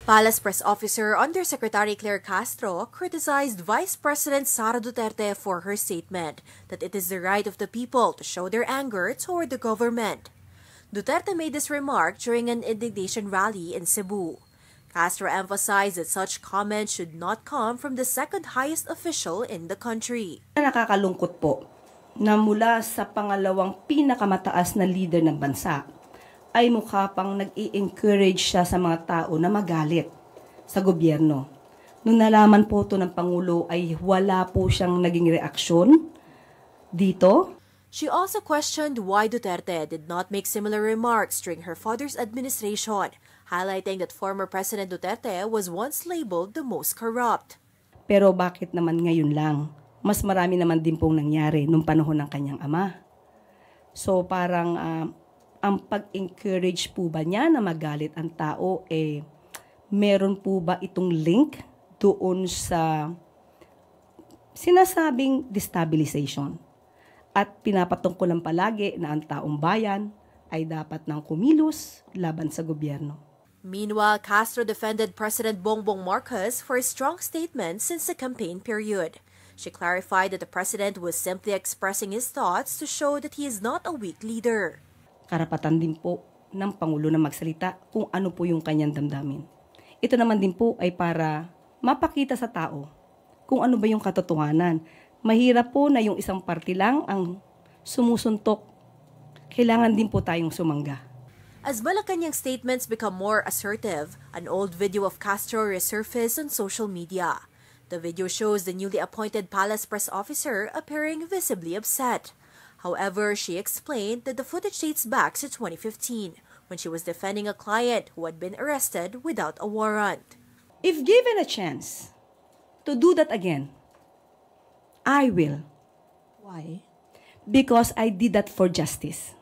Palace Press Officer Undersecretary Claire Castro criticized Vice President Sara Duterte for her statement that it is the right of the people to show their anger toward the government. Duterte made this remark during an indignation rally in Cebu. Castro emphasized that such comments should not come from the second highest official in the country. Nakakalungkot po na mula sa pangalawang pinakamataas na leader ng bansa ay mukha pang nag-i-encourage siya sa mga tao na magalit sa gobyerno. Nung nalaman po ito ng Pangulo ay wala po siyang naging reaksyon dito. She also questioned why Duterte did not make similar remarks during her father's administration, highlighting that former President Duterte was once labeled the most corrupt. Pero bakit naman ngayon lang? Mas marami naman din pong nangyari nung panahon ng kanyang ama. So parang ang pag-encourage po ba niya na magalit ang tao, meron po ba itong link doon sa sinasabing destabilization? At pinapatungkulan palagi na ang taong bayan ay dapat nang kumilos laban sa gobyerno. Meanwhile, Castro defended President Bongbong Marcos for his strong statement since the campaign period. She clarified that the president was simply expressing his thoughts to show that he is not a weak leader. Karapatan din po ng Pangulo na magsalita kung ano po yung kanyang damdamin. Ito naman din po ay para mapakita sa tao kung ano ba yung katotohanan. Mahirap po na yung isang party lang ang sumusuntok. Kailangan din po tayong sumangga. As Malacanang's statements become more assertive, an old video of Castro resurfaced on social media. The video shows the newly appointed Palace Press Officer appearing visibly upset. However, she explained that the footage dates back to 2015, when she was defending a client who had been arrested without a warrant. If given a chance to do that again, I will. Why? Because I did that for justice.